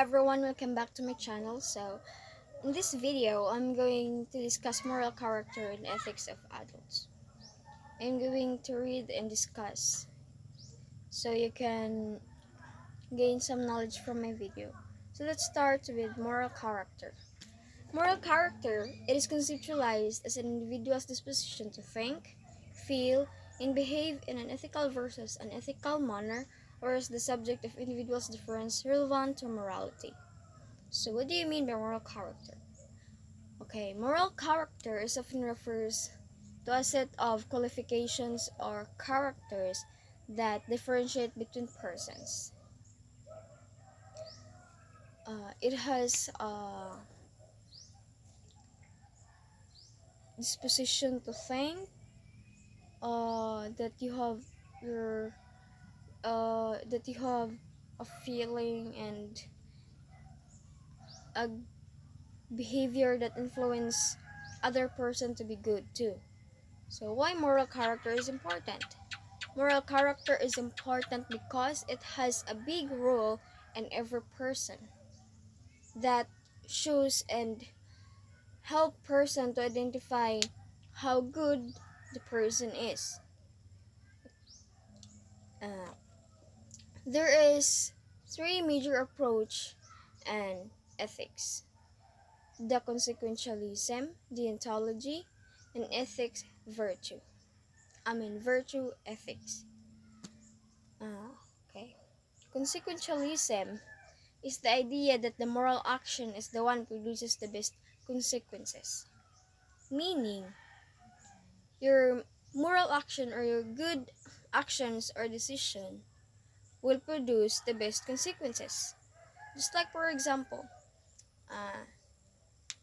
everyone, welcome back to my channel. So in this video I'm going to discuss moral character and ethics of adults. I'm going to read and discuss so you can gain some knowledge from my video. So let's start with moral character. Moral character, it is conceptualized as an individual's disposition to think, feel, and behave in an ethical versus unethical manner, or as the subject of individual's difference relevant to morality. So what do you mean by moral character? Okay, moral character is often refers to a set of qualifications or characters that differentiate between persons. It has a disposition to think, that you have your that you have a feeling and a behavior that influence other person to be good too. So why moral character is important? Moral character is important because it has a big role in every person that shows and help person to identify how good the person is. Uh, there is three major approach and ethics: the consequentialism, deontology, and ethics virtue. Virtue ethics. Okay. Consequentialism is the idea that the moral action is the one produces the best consequences. Meaning, your moral action or your good actions or decision will produce the best consequences. Just like, for example, uh,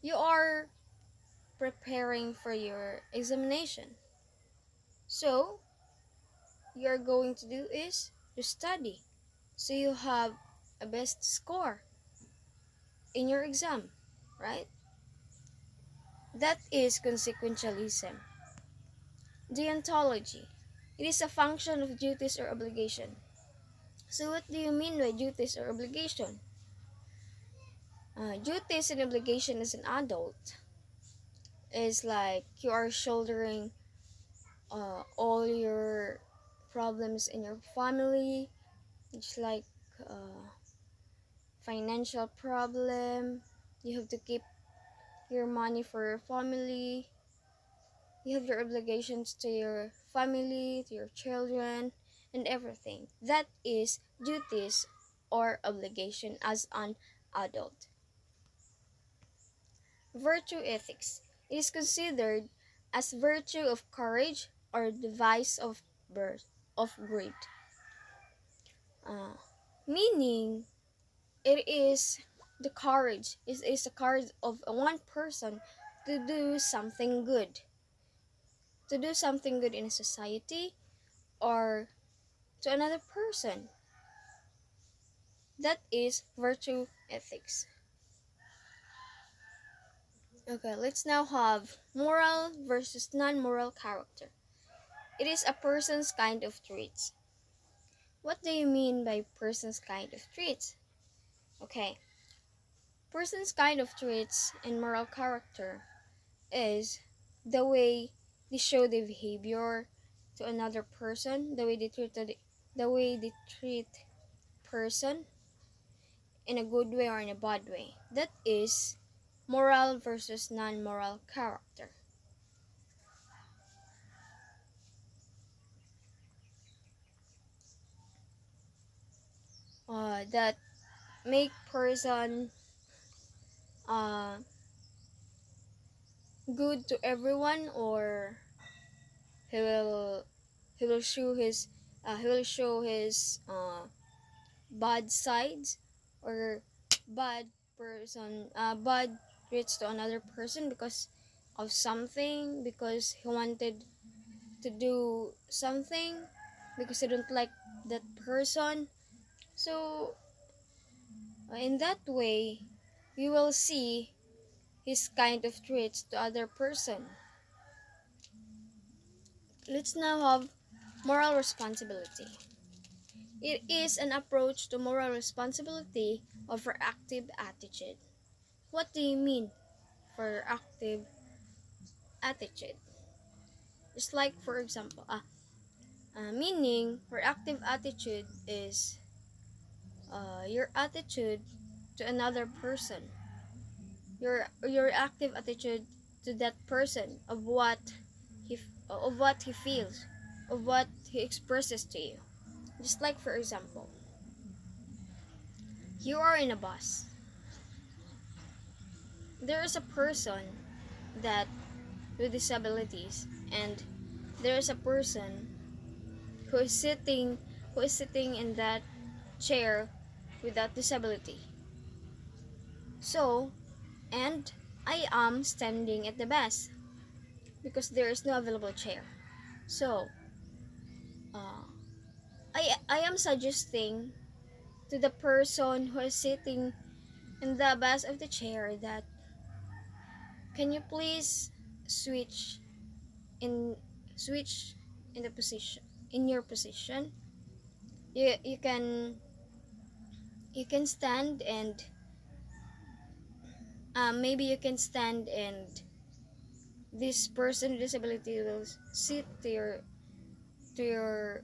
you are preparing for your examination. So, you're going to do is to study. So you have a best score in your exam, right? That is consequentialism. Deontology. It is a function of duties or obligation. So what do you mean by duties or obligation? Duties and obligation as an adult is like you are shouldering all your problems in your family. It's like financial problem. You have to keep your money for your family. You have your obligations to your family, to your children, and everything. That is duties or obligation as an adult. Virtue ethics. It is considered as virtue of courage or the vice of birth of greed. Uh, Meaning, it is the courage. It is the courage of one person to do something good. To do something good in a society or to another person. That is virtue ethics. Okay, let's now have moral versus non-moral character. It is a person's kind of traits. What do you mean by person's kind of traits? Okay, person's kind of traits and moral character is the way they show their behavior to another person, the way they treat person in a good way or in a bad way. That is moral versus non-moral character. That make person uh, good to everyone, or he will he will show his bad sides, or bad bad traits to another person because of something, because he wanted to do something, because he don't like that person. So in that way you will see his kind of traits to other person. Let's now have moral responsibility. It is an approach to moral responsibility over active attitude. What do you mean for active attitude? Just like, for example, meaning for active attitude is your attitude to another person, your active attitude to that person of what he feels, of what he expresses to you. Just like, for example, you are in a bus. There is a person that with disabilities, and there is a person who is sitting in that chair without disability. So, and I am standing at the bus because there is no available chair. So, uh, I am suggesting to the person who is sitting in the bus of the chair that can you please switch in switch in the position in your position. You can stand, and maybe you can stand, and this person with disability will sit to your to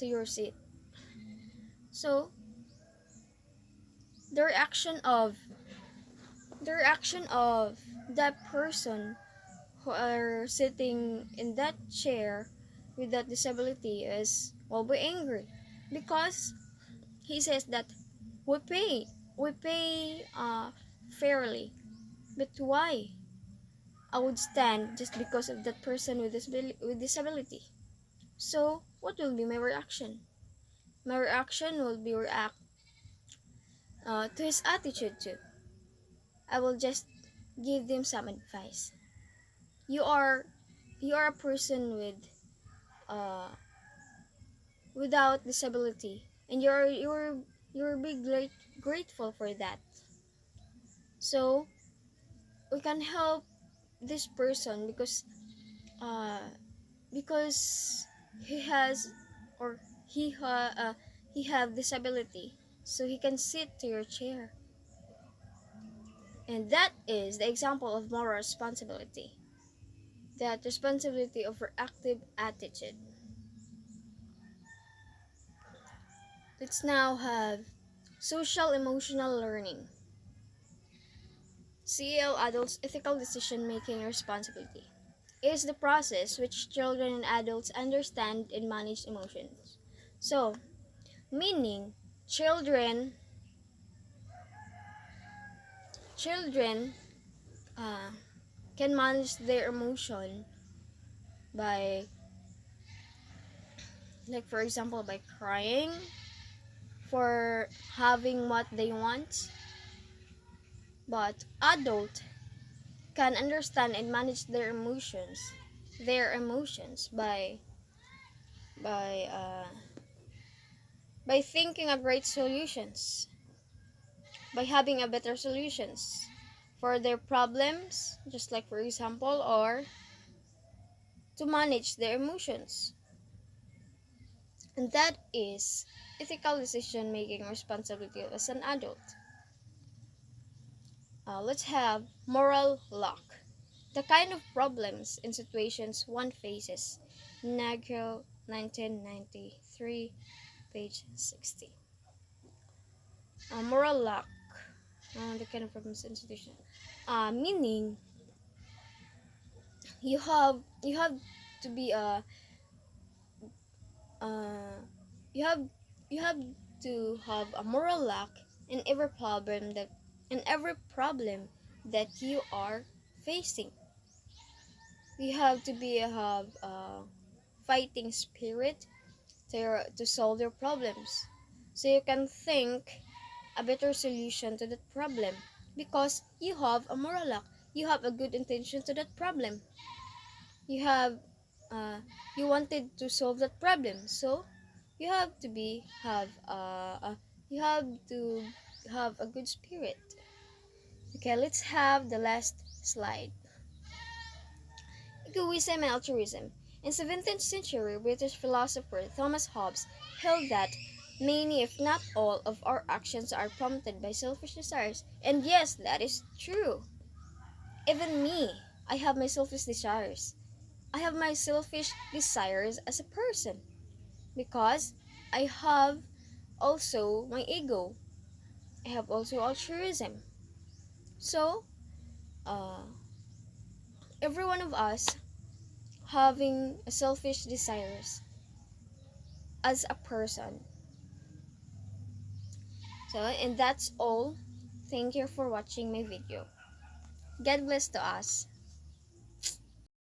your seat. So the reaction of that person who are sitting in that chair with that disability is will be angry because he says that we pay fairly, but why I would stand just because of that person with disability. So what will be my reaction? My reaction will be react to his attitude too. I will just give them some advice. You are a person uh without disability, and you're big grateful for that. So we can help this person uh because he has or he have disability, so he can sit to your chair. And that is the example of moral responsibility, that responsibility over active attitude. Let's now have social emotional learning. CEL adults ethical decision making responsibility is the process which children and adults understand and manage emotions. So, meaning children uh, can manage their emotion by, like, for example, by crying for having what they want, but adult can understand and manage their emotions by uh, by thinking of great solutions, by having a better solutions for their problems, just like, for example, or to manage their emotions. And that is ethical decision making responsibility as an adult. Let's have moral lack. The kind of problems and situations one faces. Nagro, 1993, page 60. Moral lack. The kind of problems and situations. Meaning you have to be uh you have you have to have a moral lack in every problem that you are facing. You have to be have fighting spirit to solve your problems, so you can think a better solution to that problem because you have a moral lack. You have a good intention to that problem. You have you wanted to solve that problem, so you have to be have you have to have a good spirit. Okay, let's have the last slide. Egoism and altruism. In 17th century British philosopher Thomas Hobbes held that many, if not all, of our actions are prompted by selfish desires. And yes, that is true. Even me, I have my selfish desires. I have my selfish desires as a person because I have also my ego. I have also altruism. So, uh, every one of us having selfish desires as a person. So, and that's all. Thank you for watching my video. God bless to us.